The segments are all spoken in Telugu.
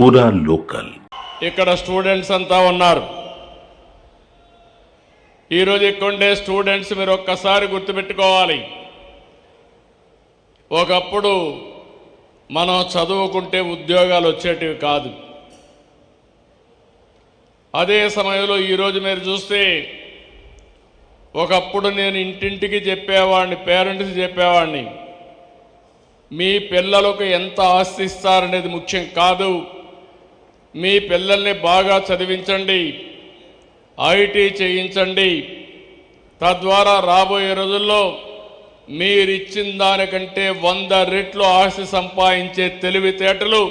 పూరా లోకల్. ఇక్కడ స్టూడెంట్స్ అంతా ఉన్నారు. ఈరోజు ఇక్కడ స్టూడెంట్స్ మీరు ఒక్కసారి గుర్తుపెట్టుకోవాలి. ఒకప్పుడు మనం చదువుకుంటే ఉద్యోగాలు వచ్చేటివి కాదు. అదే సమయంలో ఈరోజు మీరు చూస్తే ఒకప్పుడు నేను ఇంటింటికి చెప్పేవాడిని, పేరెంట్స్ చెప్పేవాడిని, మీ పిల్లలకు ఎంత ఆస్తి ఇస్తారనేది ముఖ్యం కాదు, మీ పిల్లల్ని బాగా చదివించండి, ఐటీ చేయించండి, తద్వారా రాబోయే రోజుల్లో మీరిచ్చిన దానికంటే 100 రెట్లు ఆస్తి సంపాదించే తెలివితేటలు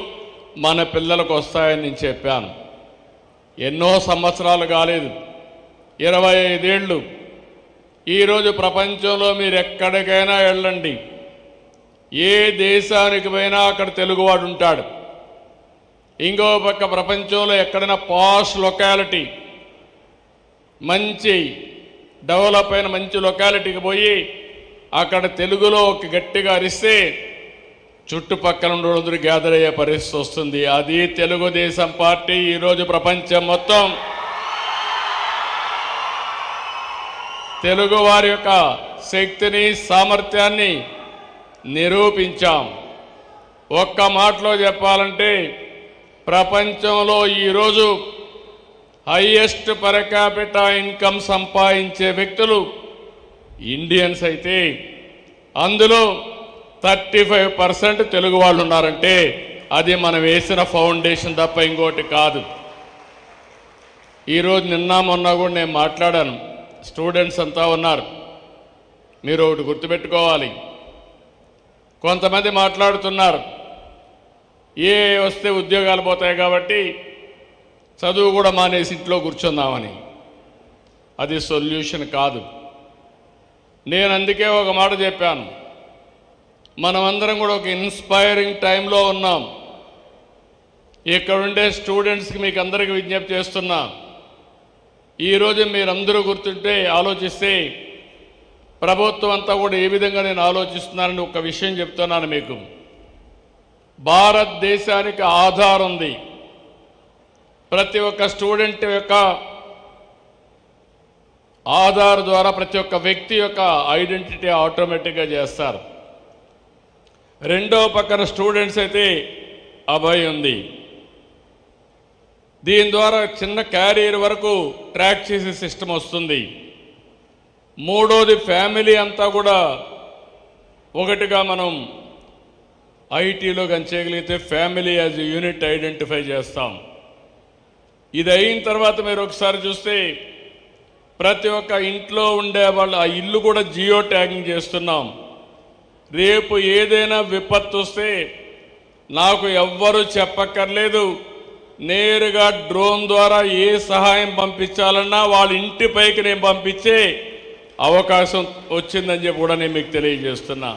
మన పిల్లలకు వస్తాయని నేను చెప్పాను. ఎన్నో సంవత్సరాలు కాలేదు, 25 ఏళ్ళు. ఈరోజు ప్రపంచంలో మీరు ఎక్కడికైనా వెళ్ళండి, ఏ దేశానికి పోయినా అక్కడ తెలుగువాడు ఉంటాడు. ఇంకో పక్క ప్రపంచంలో ఎక్కడైనా పాష్ లొకాలిటీ, మంచి డెవలప్ అయిన మంచి లొకాలిటీకి పోయి అక్కడ తెలుగులో ఒక గట్టిగా అరిస్తే చుట్టుపక్కల రోజులు గ్యాదర్ అయ్యే పరిస్థితి వస్తుంది. అది తెలుగుదేశం పార్టీ ఈరోజు ప్రపంచం మొత్తం తెలుగు వారి యొక్క శక్తిని, సామర్థ్యాన్ని నిరూపించాం. ఒక్క మాటలో చెప్పాలంటే ప్రపంచంలో ఈరోజు హైయెస్ట్ పర్ క్యాపిటా ఇన్కమ్ సంపాదించే వ్యక్తులు ఇండియన్స్ అయితే అందులో 35% తెలుగు వాళ్ళు ఉన్నారంటే అది మనం వేసిన ఫౌండేషన్ తప్ప ఇంకోటి కాదు. ఈరోజు నిన్న మొన్న కూడా నేను మాట్లాడాను, స్టూడెంట్స్ అంతా ఉన్నారు. మీరు ఒకటి గుర్తుపెట్టుకోవాలి, కొంతమంది మాట్లాడుతున్నారు ఏ వస్తే ఉద్యోగాలు పోతాయి కాబట్టి చదువు కూడా మానేసి ఇంట్లో కూర్చుందామని. అది సొల్యూషన్ కాదు. నేను అందుకే ఒక మాట చెప్పాను, మనమందరం కూడా ఒక ఇన్స్పైరింగ్ టైంలో ఉన్నాం. ఇక్కడుండే స్టూడెంట్స్కి మీకు అందరికీ విజ్ఞప్తి చేస్తున్నా, ఈరోజు మీరందరూ గుర్తుంటే ఆలోచిస్తే ప్రభుత్వం అంతా కూడా ఏ విధంగా నేను ఆలోచిస్తున్నానని ఒక విషయం చెప్తున్నాను మీకు. భారతదేశానికి ఆధార్ ఉంది. ప్రతి ఒక్క స్టూడెంట్ యొక్క ఆధార్ ద్వారా ప్రతి ఒక్క వ్యక్తి యొక్క ఐడెంటిటీ ఆటోమేటిక్గా చేస్తారు. రెండో పక్కన స్టూడెంట్స్ అయితే అభయ్ ఉంది. దీని ద్వారా చిన్న క్యారియర్ వరకు ట్రాక్ చేసే సిస్టమ్ వస్తుంది. మూడోది ఫ్యామిలీ అంతా కూడా ఒకటిగా మనం ఐటీలో కానీ చేయగలిగితే family as a unit identify చేస్తాం. ఇది అయిన తర్వాత మీరు ఒకసారి చూస్తే ప్రతి ఒక్క ఇంట్లో ఉండే వాళ్ళు ఆ ఇల్లు కూడా జియో ట్యాగింగ్ చేస్తున్నాం. రేపు ఏదైనా విపత్తు వస్తే నాకు ఎవ్వరూ చెప్పక్కర్లేదు, నేరుగా డ్రోన్ ద్వారా ఏ సహాయం పంపించాలన్నా వాళ్ళ ఇంటిపైకి నేను పంపించే అవకాశం వచ్చిందని చెప్పి కూడా నేను మీకు తెలియజేస్తున్నా.